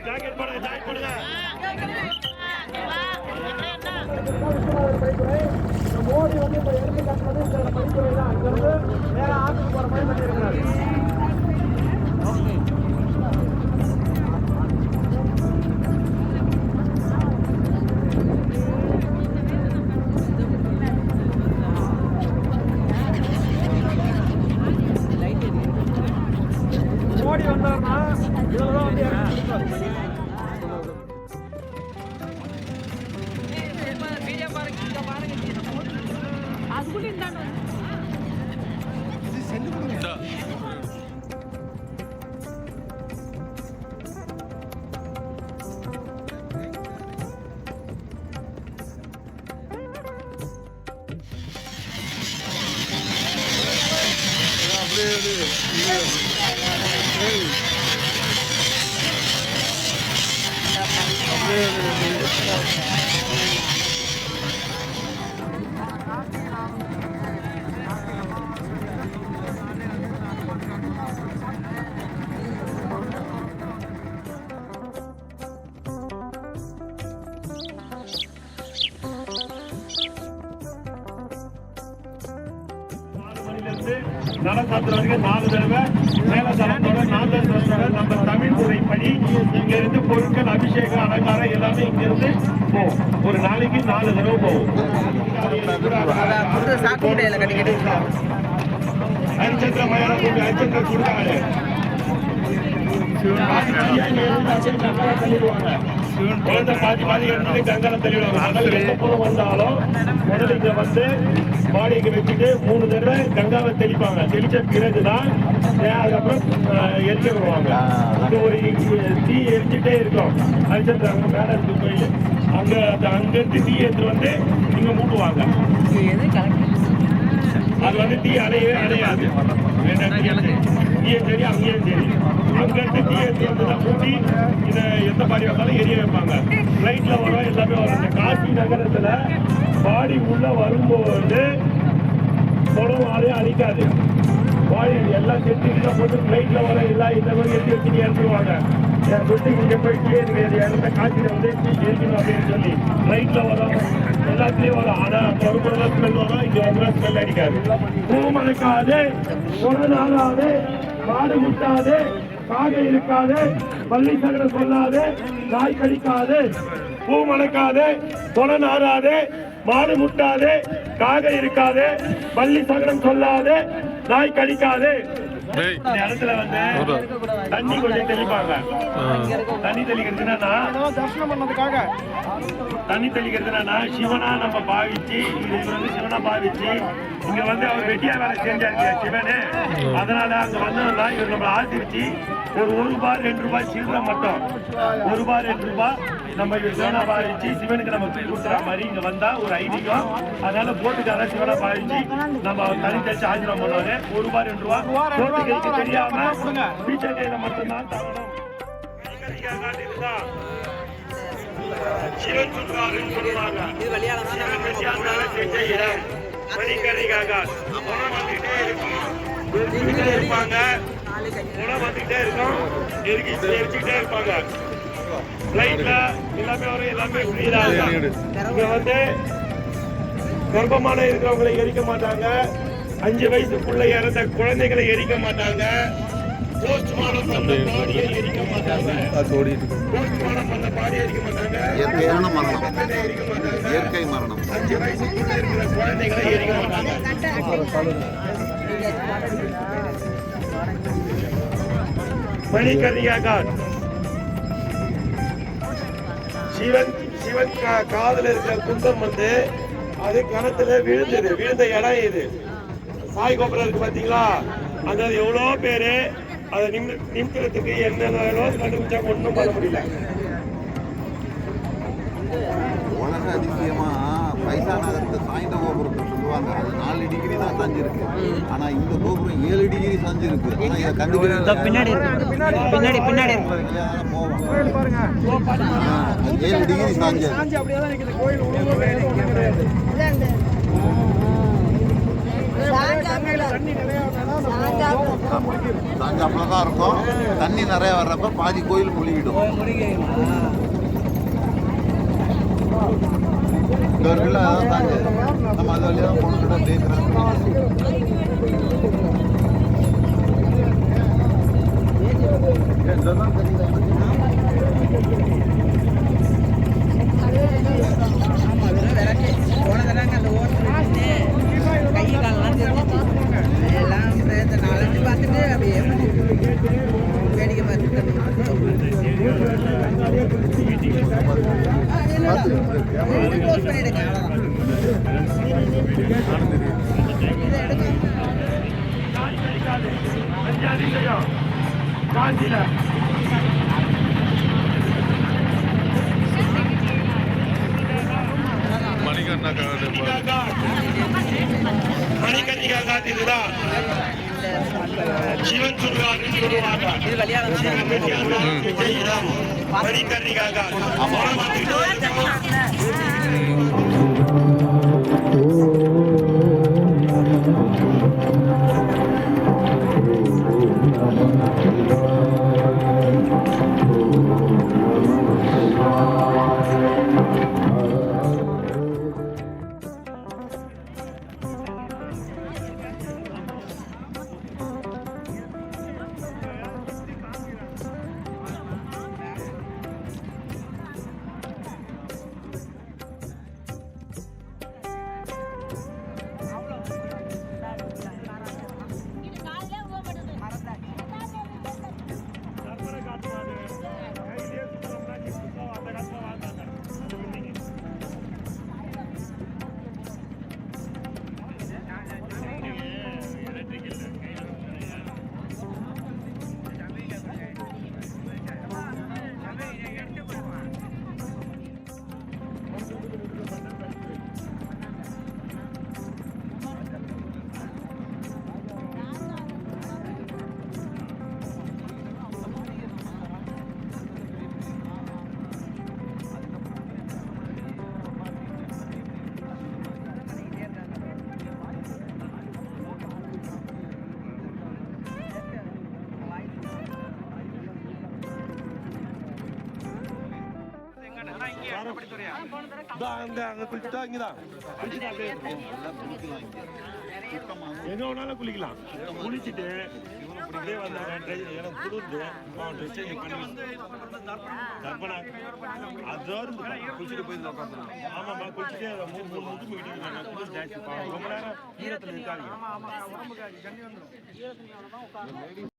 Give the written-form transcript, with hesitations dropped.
Jacket போடுங்க jacket போடுங்க மோடி வந்து இப்ப எடுத்துக்காட்டுறது இந்த படித்துறை தான் அங்கிருந்து வேற ஆற்றுக்கு போற மாதிரி பண்ணிருக்காரு. மோடி வந்தாருன்னா இதுலதான் வந்து நலசாத்திரவர்கள் 4 தடவை மேலதளத்தோட 4 தடவை நம்ம தமிழ் முறைப்படி இங்க இருந்து பொருட்கள் அபிஷேகம் அலங்காரம் எல்லாமே இங்க இருந்து போகும். ஒரு நாளைக்கு 4 தடவை போகும். ஹரிச்சந்திர மயான ஹரிச்சந்திர கொடுத்தாங்க குழந்தை பாதி பாதி எடுத்துட்டு கங்கால தள்ளிடுவாங்க. அதனால எந்த புறம் வந்தாலும் முதல்ல இங்க வந்து பாடிக்கு வச்சுட்டு 3 தடவை கங்காவை தெளிப்பாங்க. தெளிச்ச பிறகுதான் அதுக்கப்புறம் எரிக்க விடுவாங்க. இங்க ஒரு தீ எரிச்சுட்டே இருக்கும். ஹரிச்சந்திர அங்க மேல இருக்கு கோயில். அங்கிருந்து தீ எடுத்து வந்து இங்க மூட்டுவாங்க. அது வந்து தீ அடையாது. இங்கேயும் சரி அங்கேயும் சரி அங்கிருந்து தீ எடுத்து வந்து மூட்டி இதை எந்த பாடி வந்தாலும் எரிய வைப்பாங்க. ஃப்ளைட்ல வரும் எல்லாமே வரும். இந்த காசி நகரத்துல பாடி உள்ள வரும்போது குளம் ஆளையும் அழிக்காது. பாடி எல்லாம் செட்டிலாம் போட்டு ஃப்ளைட்ல வர எல்லாம் இந்த மாதிரி எடுத்து வச்சு இறந்துருவாங்க. என் குட்டி இங்கே போயிட்டு இடத்த காட்சியில வந்து இருக்கணும் அப்படின்னு சொல்லி ஃப்ளைட்ல வரும் எல்லாத்துலயும் வரும். ஆனா வரும்போது ஸ்மெல் வரும். இங்க வந்து ஸ்மெல் அடிக்காது. பூ மணக்காது, குளம் ஆகாது, மாடு முட்டாது, காக இருக்காது, பள்ளி சகடம் சொல்லாது, நாய் கடிக்காது. பூ மணக்காது, குளம் ஆறாது, மாடு முட்டாது, காக இருக்காது, பள்ளி சகடம் சொல்லாது, நாய் கடிக்காது. இந்த இடத்துல வந்து தண்ணி கொஞ்சம் தெளிப்பாங்க. தண்ணி தெளிக்கிறதுனா தரிசனம் பண்ணதுக்காக தண்ணி தெளிக்கிறதுனா சிவனா நம்ம பாவிச்சு இது வந்து சிவனா பாவிச்சு இங்க வந்து அவர் வெட்டியா வேலை செஞ்சாரு சிவனு. அதனால அங்க வந்தோம்னா இவர் நம்ம ஆசிரிச்சு ஒரு ரூபாய் 2 ரூபாய் சில்லற மட்டும் 1 ரூபாய் 2 ரூபாய் நம்ம சிவனா பாவிச்சு சிவனுக்கு நம்ம போய் கொடுக்குற மாதிரி இங்க வந்தா ஒரு ஐதீகம். அதனால போட்டுக்கார சிவனா பாவிச்சு நம்ம தனி தச்சு ஆஜிரம் பண்ணுவாரு. 1 ரூபாய் 2 ரூபாய் போட்டு தெரியாம பீச்சை கையில மட்டும்தான் தரணும். சிவன் சொல்றாருன்னு சொல்லுவாங்க. இருப்பாங்க உணவு வந்துகிட்டே இருக்கும். எரிச்சுக்கிட்டே இருப்பாங்க. ஃப்ளைட்ல எல்லாமே வரும். எல்லாமே இங்க வந்து கர்ப்பமான இருக்கிறவங்களை எரிக்க மாட்டாங்க. 5 வயசுக்குள்ள இறந்த குழந்தைகளை எரிக்க மாட்டாங்க. போஸ்ட்மார்டம் பண்ண பாடியை எரிக்க மாட்டாங்க. போஸ்ட்மார்டம் பண்ண பாடியை எரிக்க மாட்டாங்க. இயற்கையான மரணம், இயற்கை மரணம். 5 வயசுக்குள்ள இருக்கிற குழந்தைகளை எரிக்க மாட்டாங்க. மணிகர்ணிகா காட் சிவன் காதுல இருக்கிற குந்தம் வந்து அது கணத்துல விழுந்தது. விழுந்த இடம் இது சாய் கோபுரம் இருக்கு பாத்தீங்களா? அந்த எவ்வளோ பேரு அதை நிமிக்கிறதுக்கு என்ன கண்டுபிடிச்சா ஒன்றும் பண்ண முடியல. உலக அதிசயமா பைசா நகரத்தை சாய்ந்த கோபுரத்தை சொல்லுவாங்க. அது 4 டிகிரி தான் சாஞ்சிருக்கு. ஆனா இந்த கோபுரம் 7 டிகிரி சாஞ்சிருக்கு. ஆனா இதை கண்டுபிடிச்சா பின்னாடி பின்னாடி போவோம். 7 டிகிரி சாஞ்சு அப்படியே தான் கோயில் சாஞ்சாப்புல தான் இருக்கும். தண்ணி நிறைய வர்றப்ப பாதி கோயில் முழுகிடும். இந்த இருக்குல்ல அதான் சாஞ்சு. நம்ம அது வழியாக தான் போகணுக்கிட்ட தேய்க்கிறோம். இதுதான் தெரியல காஞ்சில மணிகர்ணிகா காட் இதுதான் சிவன் சொல்லுவாங்க. மணிகர்ணிகா காட் அங்க குளிச்சுட்டா இங்கதான் எங்க வேணாலும் குளிக்கலாம். குளிச்சுட்டு அப்படியே எனக்கு குளிர்ந்து தர்ப்பணா அதோடு குளிச்சுட்டு போய் ஆமாம்மா குளிச்சுட்டு முட்டு போயிட்டு குளிர் ஜாஸ்தி ரொம்ப நேரம் ஈரத்தில் இருக்காங்க.